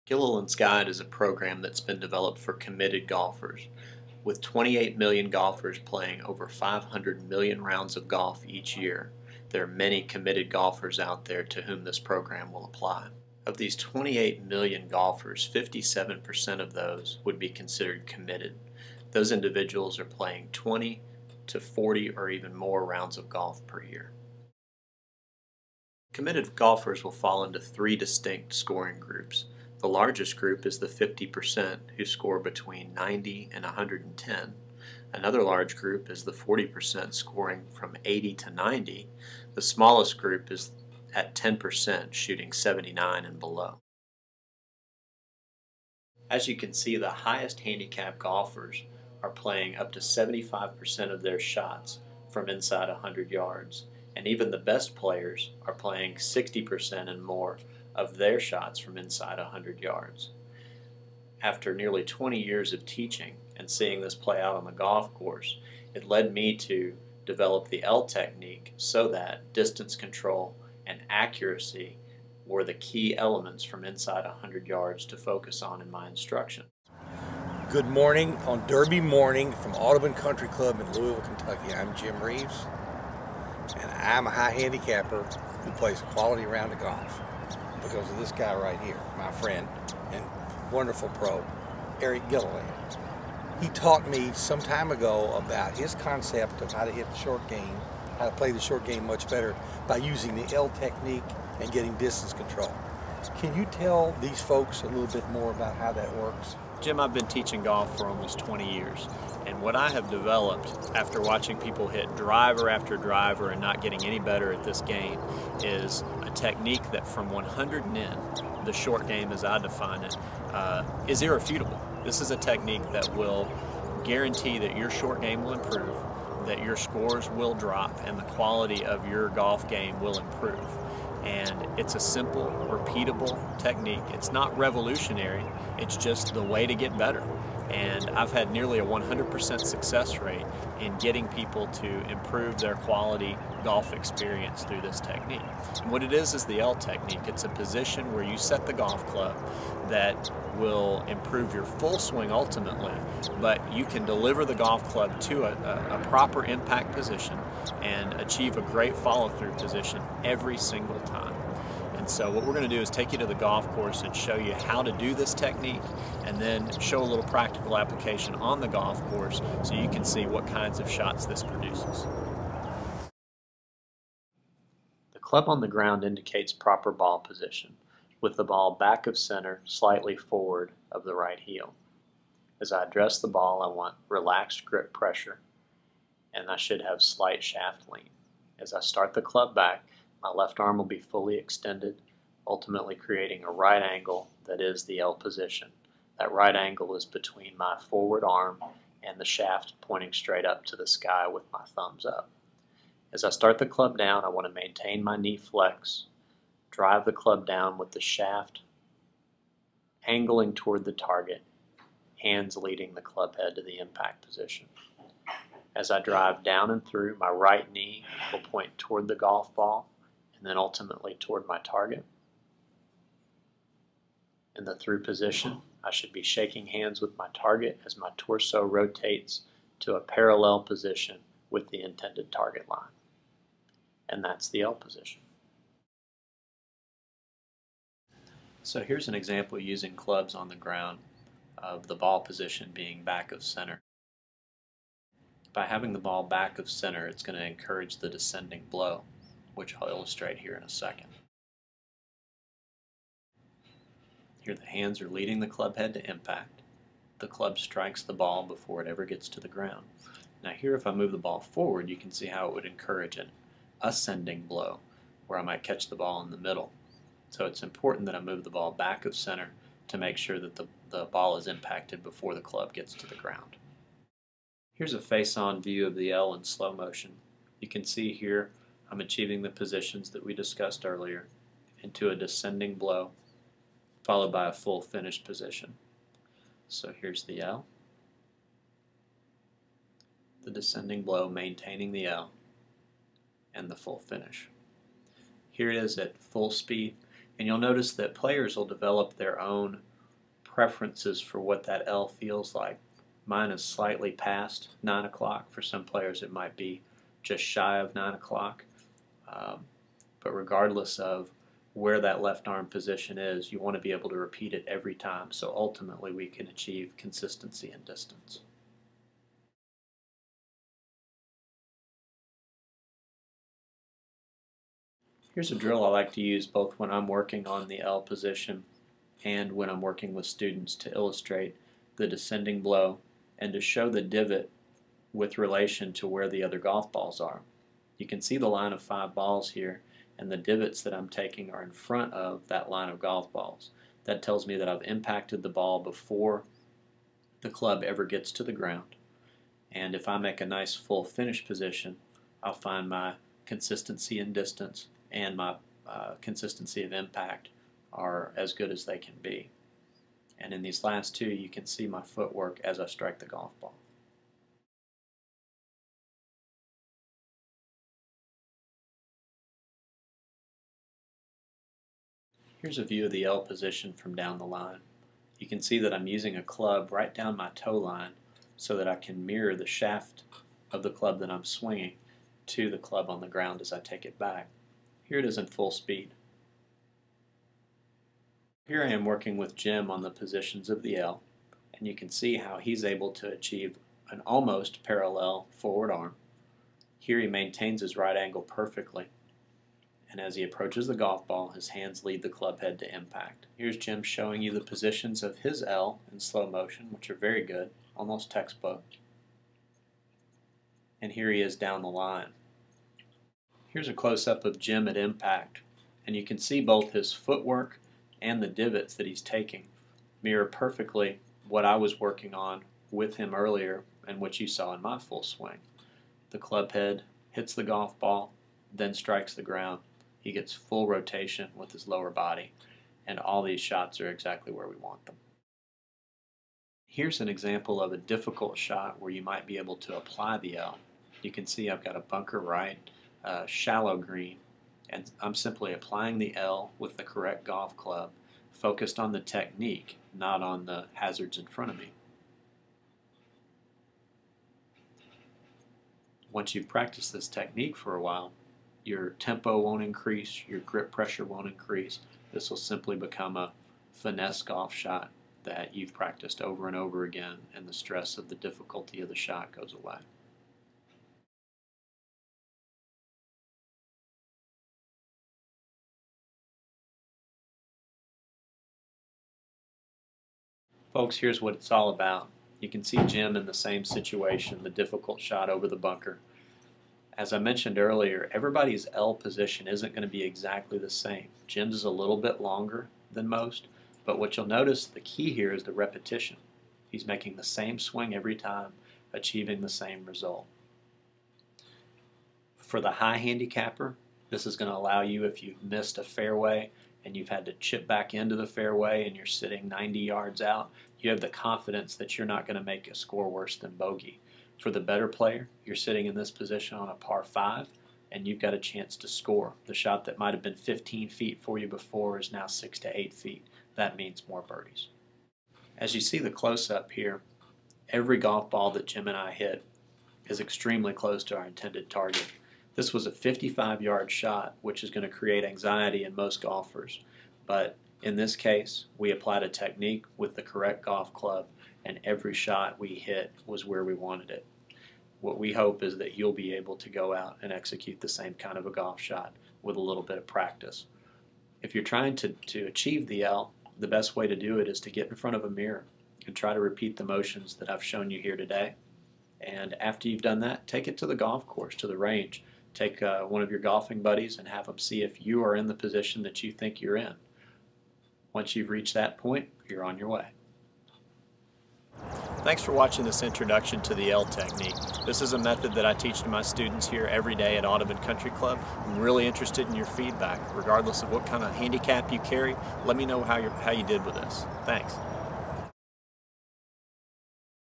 Gilliland's Guide is a program that's been developed for committed golfers. With 28 million golfers playing over 500 million rounds of golf each year, there are many committed golfers out there to whom this program will apply. Of these 28 million golfers, 57% of those would be considered committed. Those individuals are playing 20 to 40 or even more rounds of golf per year. Committed golfers will fall into three distinct scoring groups. The largest group is the 50% who score between 90 and 110. Another large group is the 40% scoring from 80 to 90. The smallest group is at 10%, shooting 79 and below. As you can see, the highest handicap golfers are playing up to 75% of their shots from inside 100 yards. And even the best players are playing 60% and more of their shots from inside 100 yards. After nearly 20 years of teaching and seeing this play out on the golf course, it led me to develop the L technique so that distance control and accuracy were the key elements from inside 100 yards to focus on in my instruction. Good morning on Derby morning from Audubon Country Club in Louisville, Kentucky. I'm Jim Reeves, and I'm a high handicapper who plays a quality round of golf because of this guy right here, my friend and wonderful pro, Gilliland. He taught me some time ago about his concept of how to hit the short game, how to play the short game much better by using the L technique and getting distance control. Can you tell these folks a little bit more about how that works? Jim, I've been teaching golf for almost 20 years, and what I have developed after watching people hit driver after driver and not getting any better at this game is a technique that from 100 and in, the short game as I define it, is irrefutable. This is a technique that will guarantee that your short game will improve, that your scores will drop, and the quality of your golf game will improve. And it's a simple, repeatable technique. It's not revolutionary, it's just the way to get better. And I've had nearly a 100% success rate in getting people to improve their quality golf experience through this technique. And what it is the L technique. It's a position where you set the golf club that will improve your full swing ultimately, but you can deliver the golf club to a proper impact position and achieve a great follow-through position every single time. And so what we're going to do is take you to the golf course and show you how to do this technique, and then show a little practical application on the golf course so you can see what kinds of shots this produces. The club on the ground indicates proper ball position, with the ball back of center, slightly forward of the right heel. As I address the ball, I want relaxed grip pressure, and I should have slight shaft lean. As I start the club back, my left arm will be fully extended, ultimately creating a right angle that is the L position. That right angle is between my forward arm and the shaft pointing straight up to the sky with my thumbs up. As I start the club down, I want to maintain my knee flex, drive the club down with the shaft angling toward the target, hands leading the club head to the impact position. As I drive down and through, my right knee will point toward the golf ball and then ultimately toward my target. In the through position, I should be shaking hands with my target as my torso rotates to a parallel position with the intended target line. And that's the L position. So here's an example using clubs on the ground of the ball position being back of center. By having the ball back of center, it's going to encourage the descending blow, which I'll illustrate here in a second. Here the hands are leading the club head to impact. The club strikes the ball before it ever gets to the ground. Now here, if I move the ball forward, you can see how it would encourage an ascending blow, where I might catch the ball in the middle. So it's important that I move the ball back of center to make sure that the ball is impacted before the club gets to the ground. Here's a face-on view of the L in slow motion. You can see here I'm achieving the positions that we discussed earlier into a descending blow followed by a full finished position. So here's the L, the descending blow maintaining the L, and the full finish. Here it is at full speed, and you'll notice that players will develop their own preferences for what that L feels like. Mine is slightly past 9 o'clock. For some players it might be just shy of 9 o'clock. But regardless of where that left arm position is, you want to be able to repeat it every time, so ultimately we can achieve consistency and distance. Here's a drill I like to use both when I'm working on the L position and when I'm working with students to illustrate the descending blow and to show the divot with relation to where the other golf balls are. You can see the line of 5 balls here, and the divots that I'm taking are in front of that line of golf balls. That tells me that I've impacted the ball before the club ever gets to the ground. And if I make a nice full finish position, I'll find my consistency and distance and my consistency of impact are as good as they can be. And in these last two, you can see my footwork as I strike the golf ball. Here's a view of the L position from down the line. You can see that I'm using a club right down my toe line so that I can mirror the shaft of the club that I'm swinging to the club on the ground as I take it back. Here it is in full speed. Here I am working with Jim on the positions of the L, and you can see how he's able to achieve an almost parallel forward arm. Here he maintains his right angle perfectly, and as he approaches the golf ball, his hands lead the club head to impact. Here's Jim showing you the positions of his L in slow motion, which are very good, almost textbook. And here he is down the line. Here's a close-up of Jim at impact, and you can see both his footwork and the divots that he's taking mirror perfectly what I was working on with him earlier and what you saw in my full swing. The club head hits the golf ball, then strikes the ground. He gets full rotation with his lower body, and all these shots are exactly where we want them. Here's an example of a difficult shot where you might be able to apply the L. You can see I've got a bunker right, shallow green, and I'm simply applying the L with the correct golf club, focused on the technique, not on the hazards in front of me. Once you've practiced this technique for a while, your tempo won't increase, your grip pressure won't increase. This will simply become a finesse golf shot that you've practiced over and over again, and the stress of the difficulty of the shot goes away. Folks, here's what it's all about. You can see Jim in the same situation, the difficult shot over the bunker. As I mentioned earlier, everybody's L position isn't going to be exactly the same. Jim's is a little bit longer than most, but what you'll notice, the key here is the repetition. He's making the same swing every time, achieving the same result. For the high handicapper, this is going to allow you, if you've missed a fairway and you've had to chip back into the fairway and you're sitting 90 yards out, you have the confidence that you're not going to make a score worse than bogey. For the better player, you're sitting in this position on a par 5 and you've got a chance to score. The shot that might have been 15 feet for you before is now 6 to 8 feet. That means more birdies. As you see the close-up here, every golf ball that Jim and I hit is extremely close to our intended target. This was a 55-yard shot, which is going to create anxiety in most golfers. But in this case, we applied a technique with the correct golf club, and every shot we hit was where we wanted it. What we hope is that you'll be able to go out and execute the same kind of a golf shot with a little bit of practice. If you're trying to achieve the L, the best way to do it is to get in front of a mirror and try to repeat the motions that I've shown you here today. And after you've done that, take it to the golf course, to the range. Take one of your golfing buddies and have them see if you are in the position that you think you're in. Once you've reached that point, you're on your way. Thanks for watching this introduction to the L technique. This is a method that I teach to my students here every day at Audubon Country Club. I'm really interested in your feedback. Regardless of what kind of handicap you carry, let me know how you did with this. Thanks.